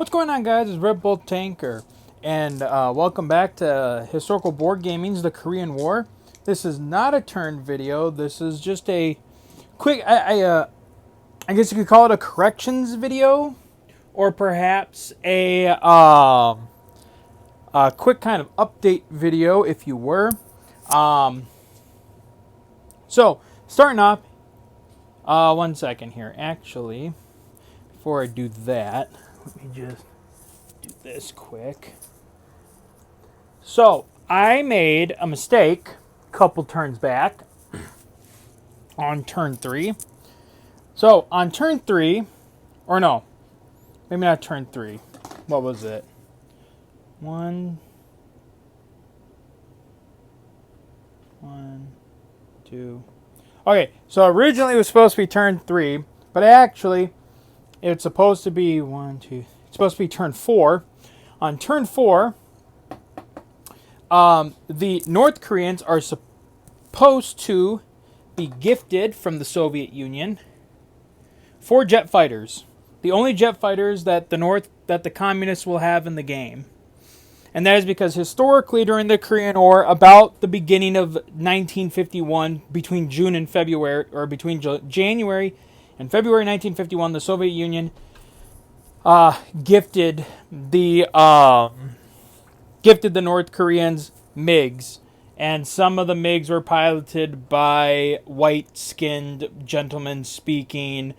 What's going on, guys? It's Red Bull Tanker, and welcome back to Historical Board Gaming's The Korean War. This is not a turn video. This is just a quick, I guess you could call it a corrections video, or perhaps a quick kind of update video, if you were. So, starting off, one second here. Actually, before I do that, let me just do this quick. So, I made a mistake a couple turns back on turn 3. So, on turn 3, or no, maybe not turn 3. What was it? 1, 2. Okay, so originally it was supposed to be turn 3, but actually it's supposed to be it's supposed to be turn 4. On turn 4, the North Koreans are supposed to be gifted from the Soviet Union 4 jet fighters. The only jet fighters that the communists will have in the game. And that is because historically during the Korean War, about the beginning of 1951, between June and February, or between January and February 1951, the Soviet Union gifted the North Koreans MiGs, and some of the MiGs were piloted by white-skinned gentlemen speaking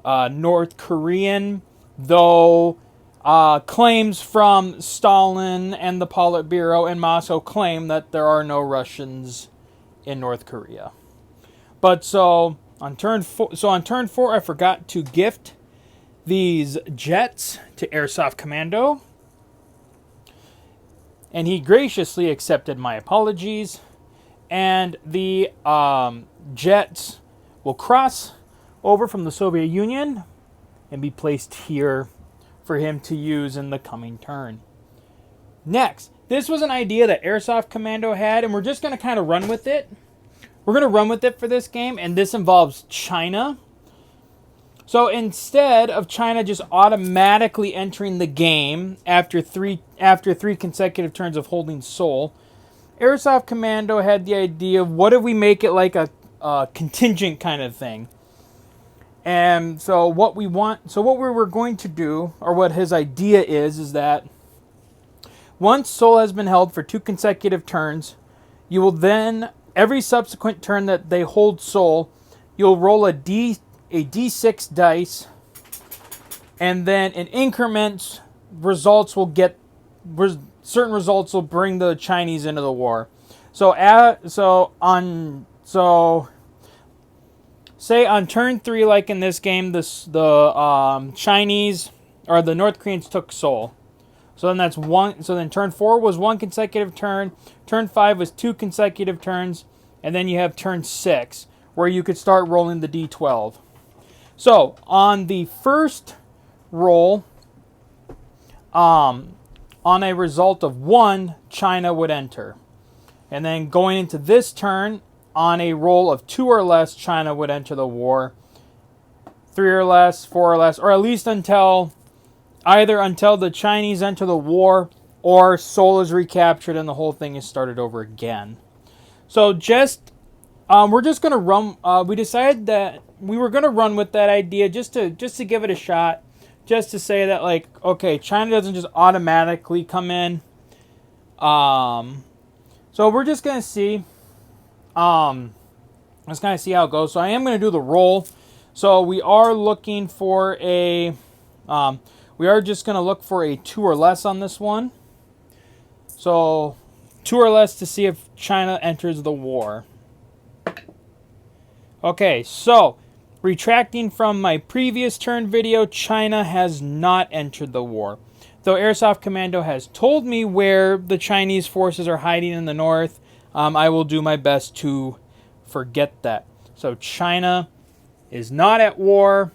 North Korean, though claims from Stalin and the Politburo in Moscow claim that there are no Russians in North Korea. But so on turn 4, I forgot to gift these jets to Airsoft Commando, and he graciously accepted my apologies, and the jets will cross over from the Soviet Union and be placed here for him to use in the coming turn. Next, this was an idea that Airsoft Commando had, and we're just going to kind of run with it. We're going to run with it for this game, and this involves China. So instead of China just automatically entering the game after three consecutive turns of holding Seoul, Airsoft Commando had the idea of what if we make it like a contingent kind of thing. And so what we were going to do, or what his idea is that once Seoul has been held for 2 consecutive turns, you will then, every subsequent turn that they hold Seoul, you'll roll a D6 dice, and then in increments, certain results will bring the Chinese into the war. Say on turn 3, like in this game, the Chinese or the North Koreans took Seoul. So then that's one. So then turn 4 was 1 consecutive turn. Turn 5 was 2 consecutive turns, and then you have turn 6 where you could start rolling the D12. So on the first roll, on a result of 1, China would enter, and then going into this turn, on a roll of 2 or less, China would enter the war. 3 or less, 4 or less, or at least until the Chinese enter the war or Seoul is recaptured and the whole thing is started over again. So we're just going to run. We decided that we were going to run with that idea just to give it a shot, just to say that, like, okay, China doesn't just automatically come in. So we're just going to see. Let's kind of see how it goes. So I am going to do the roll. So we are looking for we are just going to look for a 2 or less on this one. So 2 or less to see if China enters the war. Okay, so retracting from my previous turn video, China has not entered the war. Though Airsoft Commando has told me where the Chinese forces are hiding in the north, I will do my best to forget that. So China is not at war.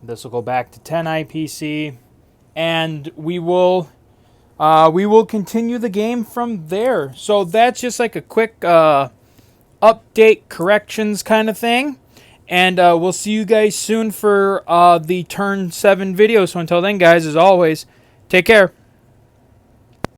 This will go back to 10 IPC, and we will continue the game from there. So that's just like a quick update corrections kind of thing. And we'll see you guys soon for the Turn 7 video. So until then, guys, as always, take care.